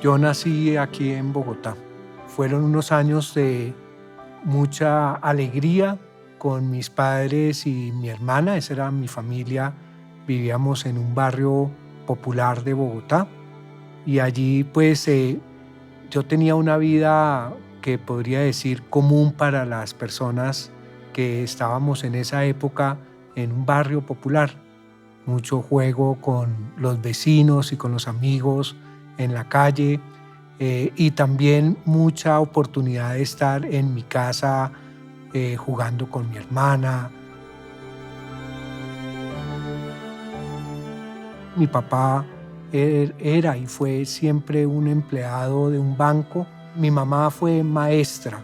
Yo nací aquí en Bogotá. Fueron unos años de mucha alegría con mis padres y mi hermana. Esa era mi familia. Vivíamos en un barrio popular de Bogotá y allí yo tenía una vida que podría decir común para las personas que estábamos en esa época en un barrio popular. Mucho juego con los vecinos y con los amigos en la calle, y también mucha oportunidad de estar en mi casa jugando con mi hermana. Mi papá era y fue siempre un empleado de un banco. Mi mamá fue maestra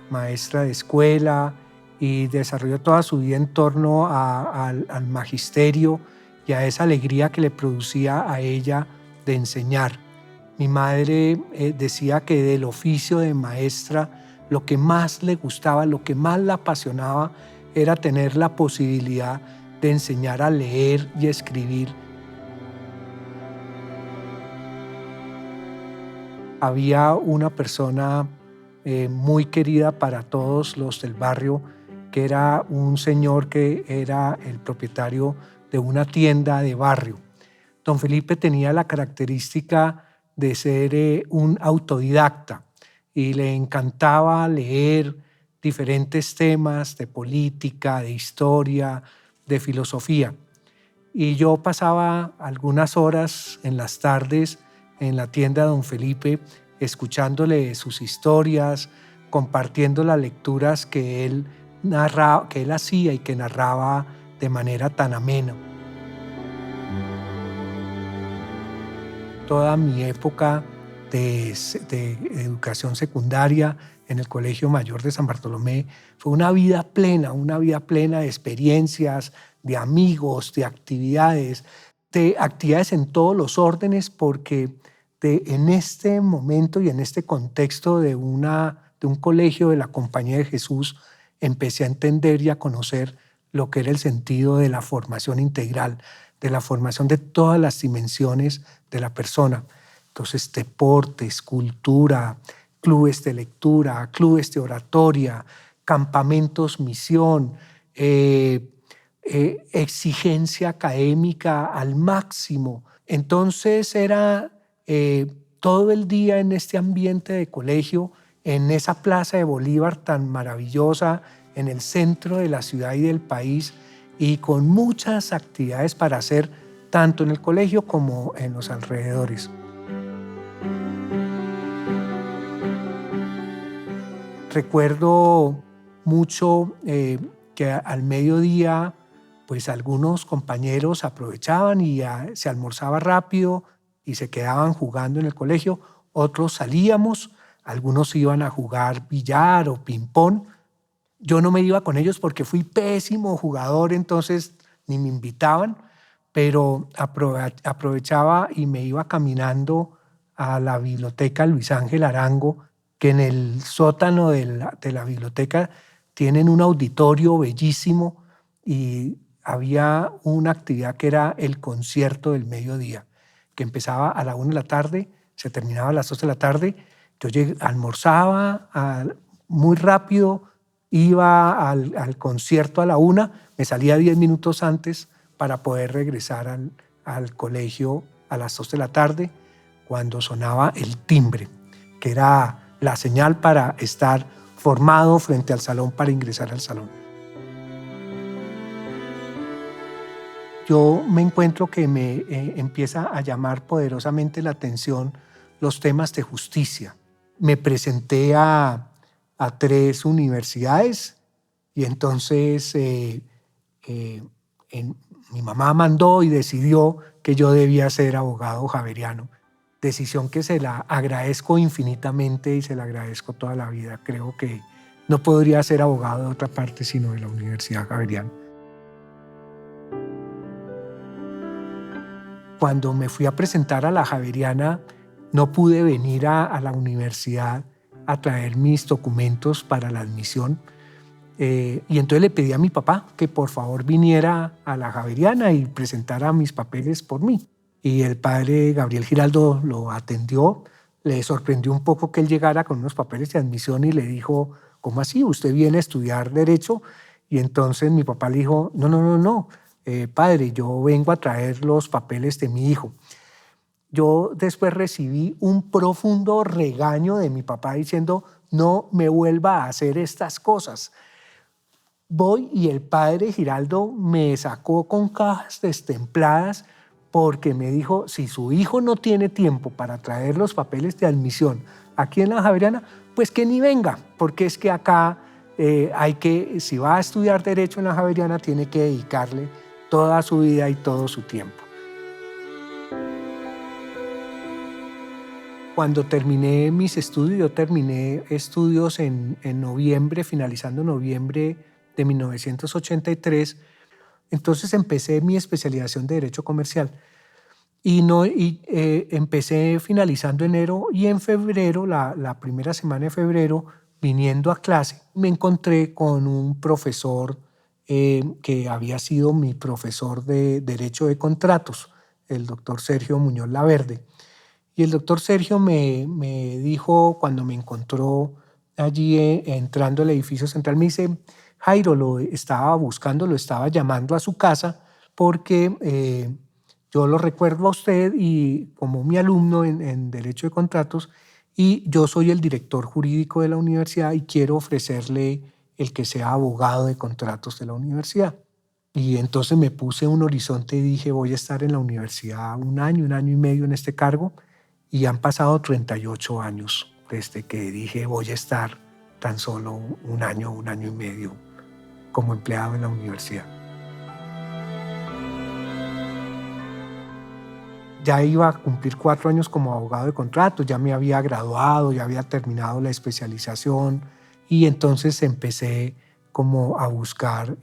de escuela y desarrolló toda su vida en torno al magisterio y a esa alegría que le producía a ella de enseñar. Mi madre decía que del oficio de maestra lo que más le gustaba, lo que más la apasionaba era tener la posibilidad de enseñar a leer y escribir. Había una persona muy querida para todos los del barrio, que era un señor que era el propietario de una tienda de barrio. Don Felipe tenía la característica de ser un autodidacta y le encantaba leer diferentes temas de política, de historia, de filosofía. Y yo pasaba algunas horas en las tardes en la tienda de don Felipe, escuchándole sus historias, compartiendo las lecturas que él hacía y que narraba de manera tan amena. Toda mi época de educación secundaria en el Colegio Mayor de San Bartolomé fue una vida plena de experiencias, de amigos, de actividades en todos los órdenes, porque en este momento y en este contexto de un colegio de la Compañía de Jesús empecé a entender y a conocer lo que era el sentido de la formación integral, de la formación de todas las dimensiones de la persona. Entonces, deportes, cultura, clubes de lectura, clubes de oratoria, campamentos misión, exigencia académica al máximo. Entonces era todo el día en este ambiente de colegio, en esa plaza de Bolívar tan maravillosa, en el centro de la ciudad y del país, y con muchas actividades para hacer tanto en el colegio como en los alrededores. Recuerdo mucho que al mediodía pues algunos compañeros aprovechaban y se almorzaba rápido y se quedaban jugando en el colegio, otros salíamos, algunos iban a jugar billar o ping-pong. Yo no me iba con ellos porque fui pésimo jugador, entonces ni me invitaban, pero aprovechaba y me iba caminando a la biblioteca Luis Ángel Arango, que en el sótano de la biblioteca tienen un auditorio bellísimo y había una actividad que era el concierto del mediodía, que empezaba a la 1 de la tarde, se terminaba a las 2 de la tarde. Yo almorzaba muy rápido, iba al concierto a la 1, me salía 10 minutos antes para poder regresar al colegio a las 2 de la tarde, cuando sonaba el timbre, que era la señal para estar formado frente al salón para ingresar al salón. Yo me encuentro que me empieza a llamar poderosamente la atención los temas de justicia. Me presenté a 3 universidades y entonces mi mamá mandó y decidió que yo debía ser abogado javeriano. Decisión que se la agradezco infinitamente y se la agradezco toda la vida. Creo que no podría ser abogado de otra parte sino de la Universidad Javeriana. Cuando me fui a presentar a la Javeriana, no pude venir a la universidad a traer mis documentos para la admisión. Y entonces le pedí a mi papá que por favor viniera a la Javeriana y presentara mis papeles por mí. Y el padre Gabriel Giraldo lo atendió, le sorprendió un poco que él llegara con unos papeles de admisión y le dijo, ¿cómo así? ¿Usted viene a estudiar Derecho? Y entonces mi papá le dijo, no, no, no, no, padre, yo vengo a traer los papeles de mi hijo. Yo después recibí un profundo regaño de mi papá diciendo, no me vuelva a hacer estas cosas. Voy y el padre Giraldo me sacó con cajas destempladas porque me dijo, si su hijo no tiene tiempo para traer los papeles de admisión aquí en la Javeriana, pues que ni venga, porque es que acá si va a estudiar Derecho en la Javeriana, tiene que dedicarle toda su vida y todo su tiempo. Cuando terminé mis estudios, yo terminé estudios en noviembre, finalizando noviembre de 1983, entonces empecé mi especialización de Derecho Comercial empecé finalizando enero y en febrero, la primera semana de febrero, viniendo a clase, me encontré con un profesor que había sido mi profesor de Derecho de Contratos, el doctor Sergio Muñoz Laverde. Y el doctor Sergio me dijo, cuando me encontró allí entrando al edificio central, me dice, Jairo, lo estaba buscando, lo estaba llamando a su casa porque yo lo recuerdo a usted y como mi alumno en Derecho de Contratos y yo soy el director jurídico de la universidad y quiero ofrecerle el que sea abogado de contratos de la universidad. Y entonces me puse un horizonte y dije, voy a estar en la universidad un año y medio en este cargo y han pasado 38 años desde que dije voy a estar tan solo un año y medio como empleado en la universidad. Ya iba a cumplir 4 años como abogado de contratos, ya me había graduado, ya había terminado la especialización y entonces empecé como a buscar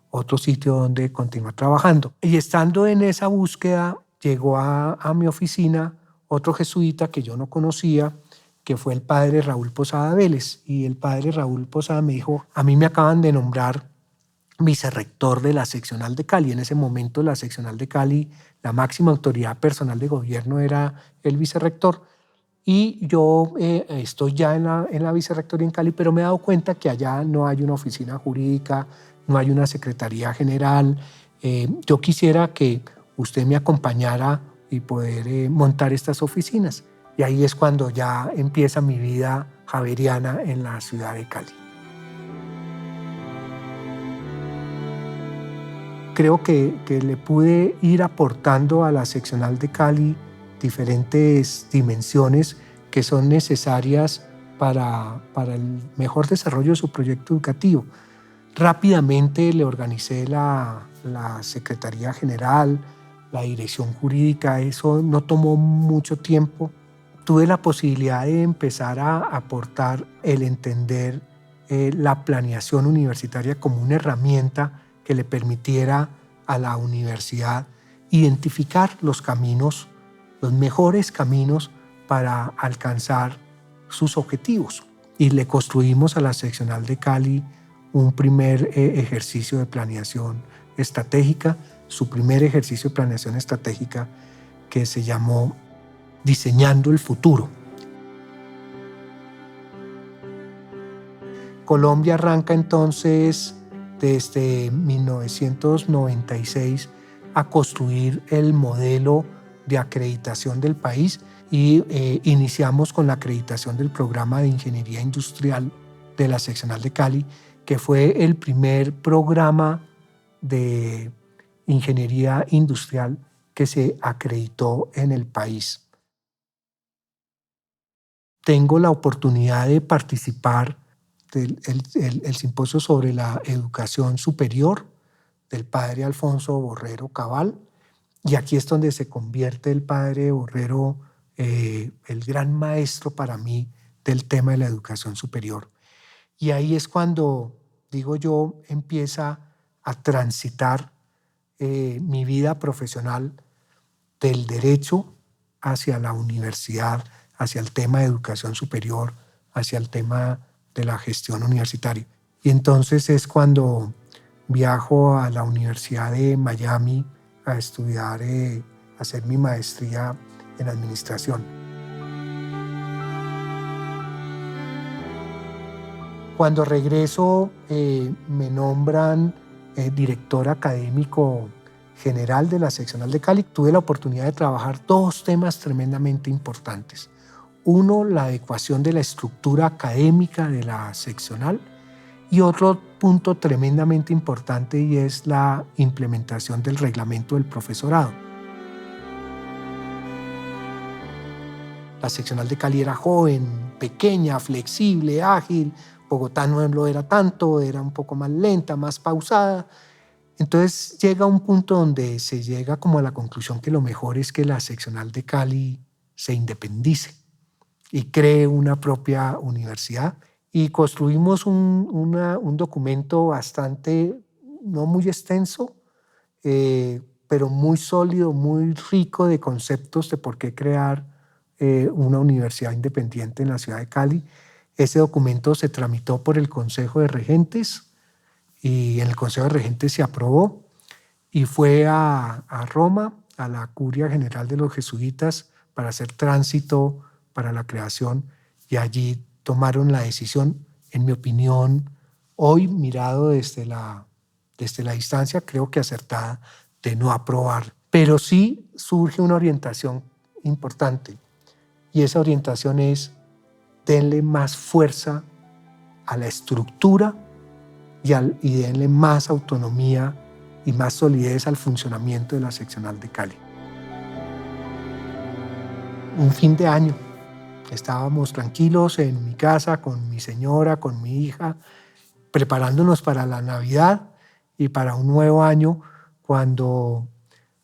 otro sitio donde continuar trabajando. Y estando en esa búsqueda, llegó a mi oficina otro jesuita que yo no conocía, que fue el padre Raúl Posada Vélez. Y el padre Raúl Posada me dijo, a mí me acaban de nombrar vicerrector de la seccional de Cali. En ese momento la seccional de Cali, la máxima autoridad personal de gobierno era el vicerrector. Y yo estoy ya en la vicerrectoría en Cali, pero me he dado cuenta que allá no hay una oficina jurídica, no hay una secretaría general. Yo quisiera que usted me acompañara y poder montar estas oficinas. Y ahí es cuando ya empieza mi vida javeriana en la ciudad de Cali. Creo que le pude ir aportando a la seccional de Cali diferentes dimensiones que son necesarias para el mejor desarrollo de su proyecto educativo. Rápidamente le organicé la Secretaría General, la Dirección Jurídica, eso no tomó mucho tiempo. Tuve la posibilidad de empezar a aportar el entender la planeación universitaria como una herramienta que le permitiera a la universidad identificar los caminos, los mejores caminos para alcanzar sus objetivos. Y le construimos a la seccional de Cali un primer ejercicio de planeación estratégica, su primer ejercicio de planeación estratégica que se llamó Diseñando el Futuro. Colombia arranca entonces desde 1996 a construir el modelo de acreditación del país y iniciamos con la acreditación del programa de Ingeniería Industrial de la seccional de Cali, que fue el primer programa de ingeniería industrial que se acreditó en el país. Tengo la oportunidad de participar del el simposio sobre la educación superior del padre Alfonso Borrero Cabal, y aquí es donde se convierte el padre Borrero, el gran maestro para mí del tema de la educación superior. Y ahí es cuando, digo yo, empieza a transitar mi vida profesional del derecho hacia la universidad, hacia el tema de educación superior, hacia el tema de la gestión universitaria. Y entonces es cuando viajo a la Universidad de Miami a estudiar, hacer mi maestría en administración. Cuando regreso me nombran director académico general de la seccional de Cali. Tuve la oportunidad de trabajar dos temas tremendamente importantes. Uno, la adecuación de la estructura académica de la seccional, y otro punto tremendamente importante, y es la implementación del reglamento del profesorado. La seccional de Cali era joven, pequeña, flexible, ágil. Bogotá no lo era tanto, era un poco más lenta, más pausada. Entonces llega un punto donde se llega como a la conclusión que lo mejor es que la seccional de Cali se independice y cree una propia universidad. Y construimos un documento bastante, no muy extenso, pero muy sólido, muy rico de conceptos de por qué crear una universidad independiente en la ciudad de Cali. Ese documento se tramitó por el Consejo de Regentes y en el Consejo de Regentes se aprobó y fue a Roma, a la Curia General de los Jesuitas, para hacer tránsito para la creación, y allí tomaron la decisión, en mi opinión, hoy mirado desde la distancia, creo que acertada, de no aprobar. Pero sí surge una orientación importante, y esa orientación es: denle más fuerza a la estructura y denle más autonomía y más solidez al funcionamiento de la seccional de Cali. Un fin de año, estábamos tranquilos en mi casa con mi señora, con mi hija, preparándonos para la Navidad y para un nuevo año, cuando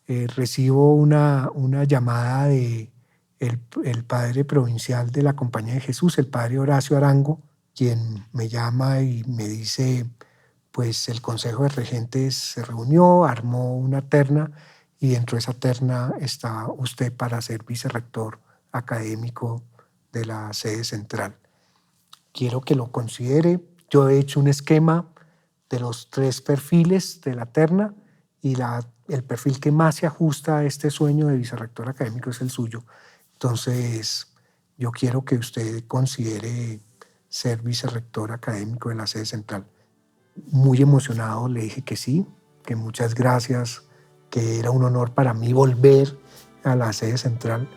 recibo una llamada de el padre provincial de la Compañía de Jesús, el padre Horacio Arango, quien me llama y me dice: pues el Consejo de Regentes se reunió, armó una terna, y dentro de esa terna está usted para ser vicerrector académico de la sede central. Quiero que lo considere. Yo he hecho un esquema de los 3 perfiles de la terna, y el perfil que más se ajusta a este sueño de vicerrector académico es el suyo. Entonces, yo quiero que usted considere ser vicerrector académico de la sede central. Muy emocionado le dije que sí, que muchas gracias, que era un honor para mí volver a la sede central.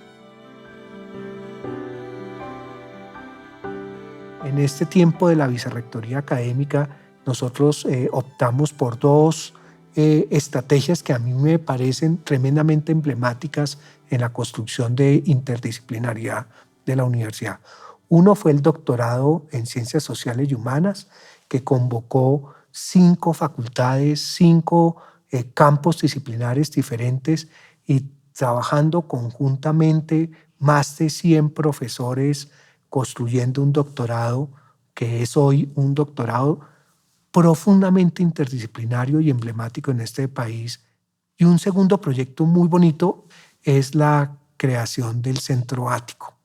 En este tiempo de la vicerrectoría académica, nosotros optamos por 2 estrategias que a mí me parecen tremendamente emblemáticas en la construcción de interdisciplinariedad de la universidad. Uno fue el doctorado en Ciencias Sociales y Humanas, que convocó 5 facultades, 5 campos disciplinares diferentes, y trabajando conjuntamente más de 100 profesores construyendo un doctorado que es hoy un doctorado profundamente interdisciplinario y emblemático en este país. Y un segundo proyecto muy bonito es la creación del Centro Ático,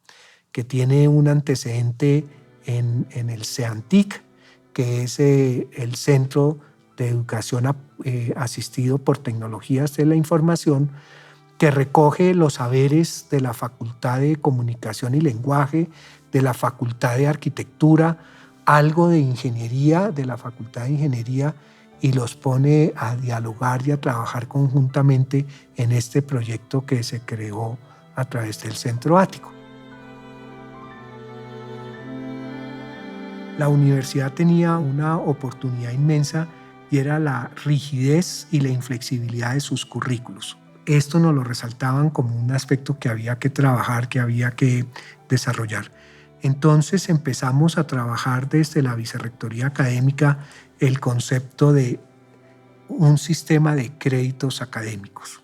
que tiene un antecedente en el CEANTIC, que es el Centro de Educación Asistido por Tecnologías de la Información, que recoge los saberes de la Facultad de Comunicación y Lenguaje, de la Facultad de Arquitectura, algo de Ingeniería, de la Facultad de Ingeniería, y los pone a dialogar y a trabajar conjuntamente en este proyecto que se creó a través del Centro Ático. La universidad tenía una oportunidad inmensa, y era la rigidez y la inflexibilidad de sus currículos. Esto nos lo resaltaban como un aspecto que había que trabajar, que había que desarrollar. Entonces empezamos a trabajar desde la vicerrectoría académica el concepto de un sistema de créditos académicos.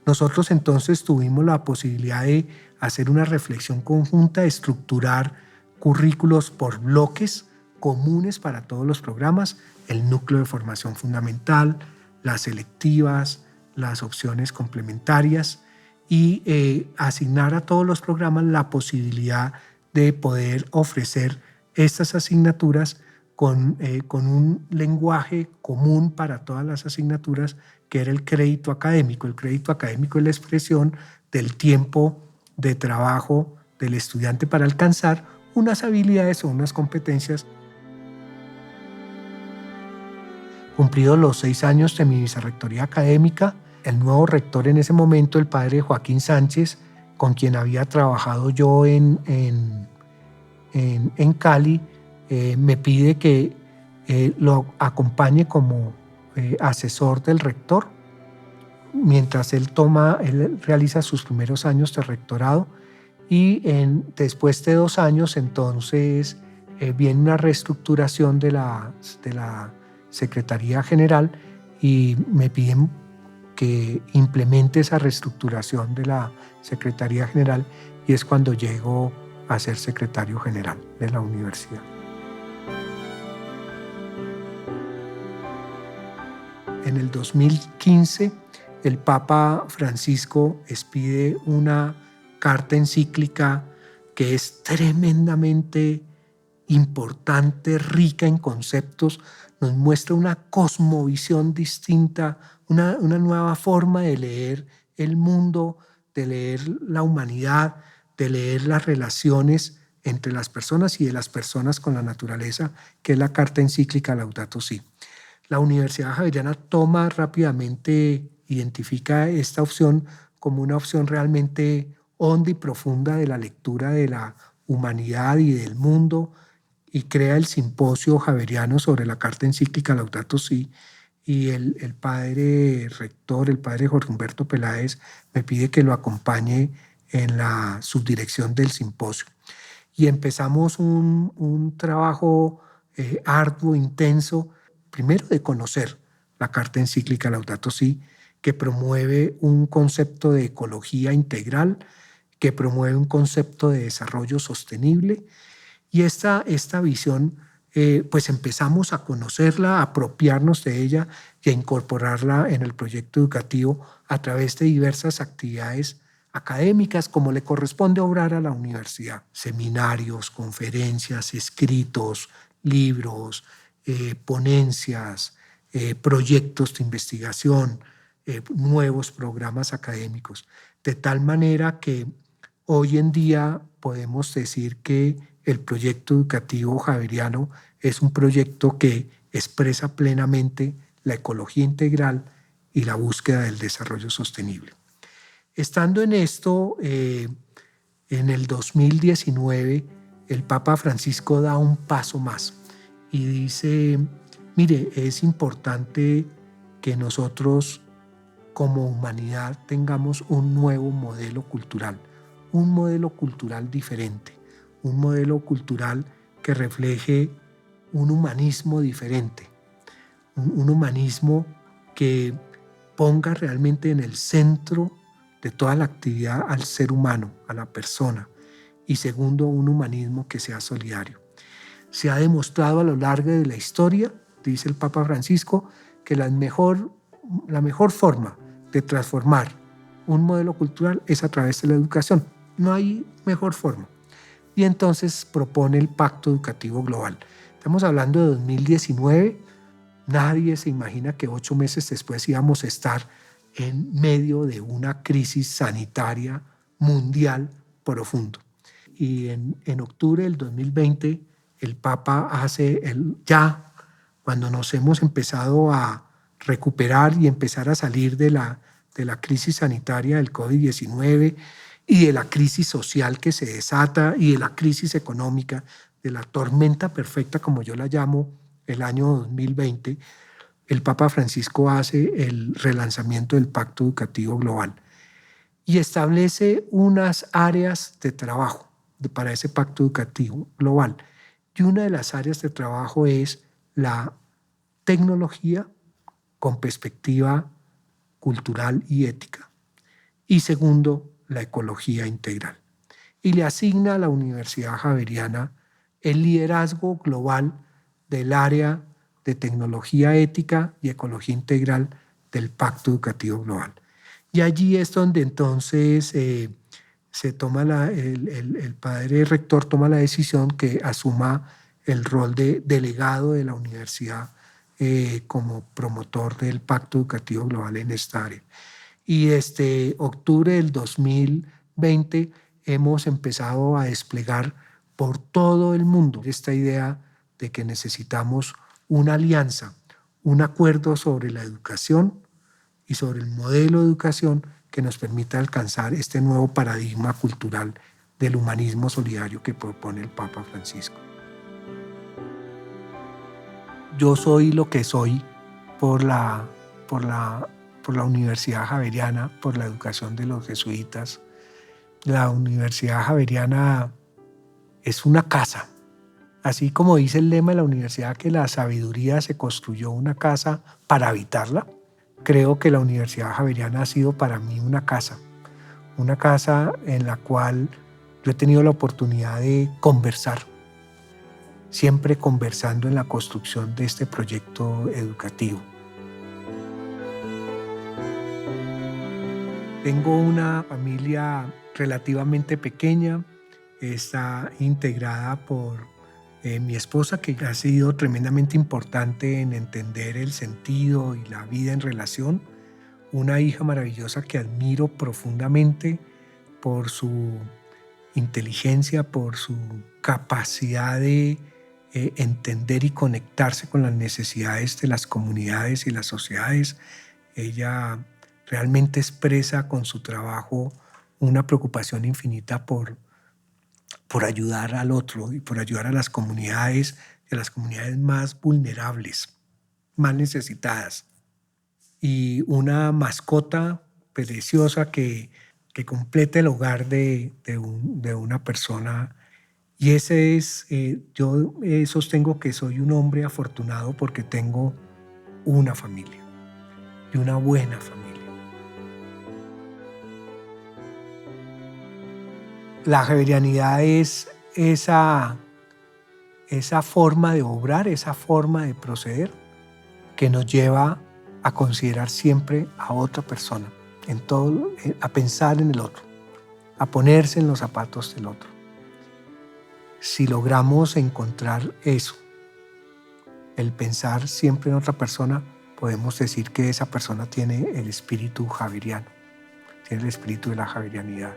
Nosotros entonces tuvimos la posibilidad de hacer una reflexión conjunta, estructurar currículos por bloques comunes para todos los programas: el núcleo de formación fundamental, las selectivas, las opciones complementarias, y asignar a todos los programas la posibilidad de poder ofrecer estas asignaturas con un lenguaje común para todas las asignaturas, que era el crédito académico. El crédito académico es la expresión del tiempo de trabajo del estudiante para alcanzar unas habilidades o unas competencias. Cumplidos los 6 años de mi vicerrectoría académica, el nuevo rector en ese momento, el padre Joaquín Sánchez, con quien había trabajado yo en Cali, me pide que lo acompañe como asesor del rector mientras él realiza sus primeros años de rectorado, y después de 2 años entonces viene una reestructuración de la Secretaría General y me piden que implemente esa reestructuración de la Secretaría General, y es cuando llego a ser secretario general de la universidad. En el 2015, el Papa Francisco expide una carta encíclica que es tremendamente importante, rica en conceptos, nos muestra una cosmovisión distinta, una nueva forma de leer el mundo, de leer la humanidad, de leer las relaciones entre las personas y de las personas con la naturaleza, que es la carta encíclica Laudato Si. La Universidad Javeriana toma rápidamente, identifica esta opción como una opción realmente honda y profunda de la lectura de la humanidad y del mundo, y crea el simposio javeriano sobre la carta encíclica Laudato Si, y el padre rector, el padre Jorge Humberto Peláez, me pide que lo acompañe en la subdirección del simposio. Y empezamos un trabajo arduo, intenso, primero de conocer la carta encíclica Laudato Si, que promueve un concepto de ecología integral, que promueve un concepto de desarrollo sostenible, y esta visión pues empezamos a conocerla, a apropiarnos de ella y a incorporarla en el proyecto educativo a través de diversas actividades académicas, como le corresponde obrar a la universidad: seminarios, conferencias, escritos, libros, ponencias, proyectos de investigación, nuevos programas académicos, de tal manera que hoy en día podemos decir que el proyecto educativo javeriano es un proyecto que expresa plenamente la ecología integral y la búsqueda del desarrollo sostenible. Estando en esto, en el 2019, el Papa Francisco da un paso más y dice: mire, es importante que nosotros como humanidad tengamos un nuevo modelo cultural, un modelo cultural diferente, un modelo cultural que refleje un humanismo diferente, un humanismo que ponga realmente en el centro de toda la actividad al ser humano, a la persona, y segundo, un humanismo que sea solidario. Se ha demostrado a lo largo de la historia, dice el Papa Francisco, que la mejor forma de transformar un modelo cultural es a través de la educación. No hay mejor forma. Y entonces propone el Pacto Educativo Global. Estamos hablando de 2019. Nadie se imagina que 8 meses después íbamos a estar en medio de una crisis sanitaria mundial profundo. Y en octubre del 2020, el Papa hace ya, cuando nos hemos empezado a recuperar y empezar a salir de la crisis sanitaria del COVID-19 y de la crisis social que se desata y de la crisis económica, de la tormenta perfecta, como yo la llamo, el año 2020, el Papa Francisco hace el relanzamiento del Pacto Educativo Global y establece unas áreas de trabajo para ese Pacto Educativo Global. Y una de las áreas de trabajo es la tecnología con perspectiva cultural y ética. Y segundo, la ecología integral. Y le asigna a la Universidad Javeriana el liderazgo global del área de tecnología ética y ecología integral del Pacto Educativo Global. Y allí es donde entonces se toma el padre rector toma la decisión que asuma el rol de delegado de la universidad como promotor del Pacto Educativo Global en esta área. Y desde octubre del 2020 hemos empezado a desplegar por todo el mundo esta idea de que necesitamos una alianza, un acuerdo sobre la educación y sobre el modelo de educación que nos permita alcanzar este nuevo paradigma cultural del humanismo solidario que propone el Papa Francisco. Yo soy lo que soy por la, por la, por la Universidad Javeriana, por la educación de los jesuitas. La Universidad Javeriana es una casa. Así como dice el lema de la universidad, que la sabiduría se construyó una casa para habitarla, creo que la Universidad Javeriana ha sido para mí una casa en la cual yo he tenido la oportunidad de conversar, siempre conversando en la construcción de este proyecto educativo. Tengo una familia relativamente pequeña, está integrada por mi esposa, que ha sido tremendamente importante en entender el sentido y la vida en relación. Una hija maravillosa que admiro profundamente por su inteligencia, por su capacidad de entender y conectarse con las necesidades de las comunidades y las sociedades. Ella realmente expresa con su trabajo una preocupación infinita por ayudar al otro y por ayudar a las comunidades más vulnerables, más necesitadas. Y una mascota preciosa que completa el hogar de una persona. Y ese es, yo sostengo que soy un hombre afortunado porque tengo una familia y una buena familia. La javerianidad es esa forma de obrar, esa forma de proceder que nos lleva a considerar siempre a otra persona, en todo, a pensar en el otro, a ponerse en los zapatos del otro. Si logramos encontrar eso, el pensar siempre en otra persona, podemos decir que esa persona tiene el espíritu javeriano, tiene el espíritu de la javerianidad.